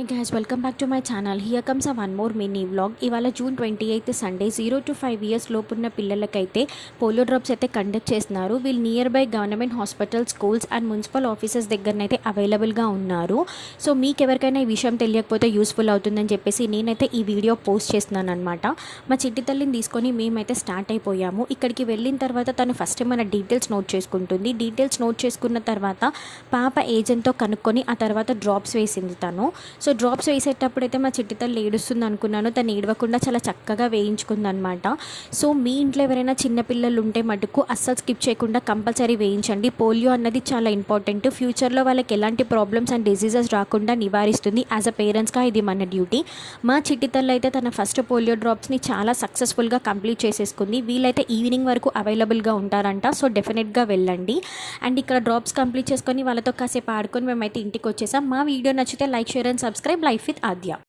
Guys, welcome back to my channel. Here comes a one more mini vlog. ఇవాళ June 28 Sunday 0 to 5 years లోపున్న పిల్లలకైతే polio drops అయితే conduct చేస్తున్నారు. వీళ్ళు near by government hospital, schools and municipal offices దగ్గరనైతే అవైలబుల్గా ఉన్నారు. So మీకు ఎవరికైనా ఈ విషయం తెలియకపోతే యూస్ఫుల్ అవుతుందని చెప్పేసి నేనైతే ఈ వీడియో పోస్ట్ చేస్తున్నాను అనమాట. మా చిట్టి తల్లిని తీసుకొని మేమైతే స్టార్ట్ అయిపోయాము. ఇక్కడికి వెళ్ళిన తర్వాత తను ఫస్ట్ మన డీటెయిల్స్ నోట్ చేసుకుంటుంది. డీటెయిల్స్ నోట్ చేసుకున్న తర్వాత పాప ఏజెంట్తో కనుక్కొని ఆ తర్వాత డ్రాప్స్ వేసింది తను. సో డ్రాప్స్ వేసేటప్పుడైతే మా చిట్టి తల్లి ఏడుస్తుంది అనుకున్నాను. తను ఏడవకుండా చాలా చక్కగా వేయించుకుందనమాట. సో మీ ఇంట్లో ఎవరైనా చిన్నపిల్లలు ఉంటే మటుకు అస్సలు స్కిప్ చేయకుండా కంపల్సరీ వేయించండి. పోలియో అన్నది చాలా ఇంపార్టెంట్. ఫ్యూచర్లో వాళ్ళకి ఎలాంటి ప్రాబ్లమ్స్ అండ్ డిసీజెస్ రాకుండా నివారిస్తుంది. యాజ్ అ పేరెంట్స్గా ఇది మన డ్యూటీ. మా చిట్టి తల్లి అయితే తన ఫస్ట్ పోలియో డ్రాప్స్ని చాలా సక్సెస్ఫుల్గా కంప్లీట్ చేసేసుకుంది. వీళ్ళైతే ఈవినింగ్ వరకు అవైలబుల్గా ఉంటారంట. సో డెఫినెట్గా వెళ్ళండి. అండ్ ఇక్కడ డ్రాప్స్ కంప్లీట్ చేసుకొని వాళ్ళతో కాసేపు ఆడుకొని మేమైతే ఇంటికి వచ్చేసాం. మా వీడియో నచ్చితే like, share and subscribe. Life with Aadya.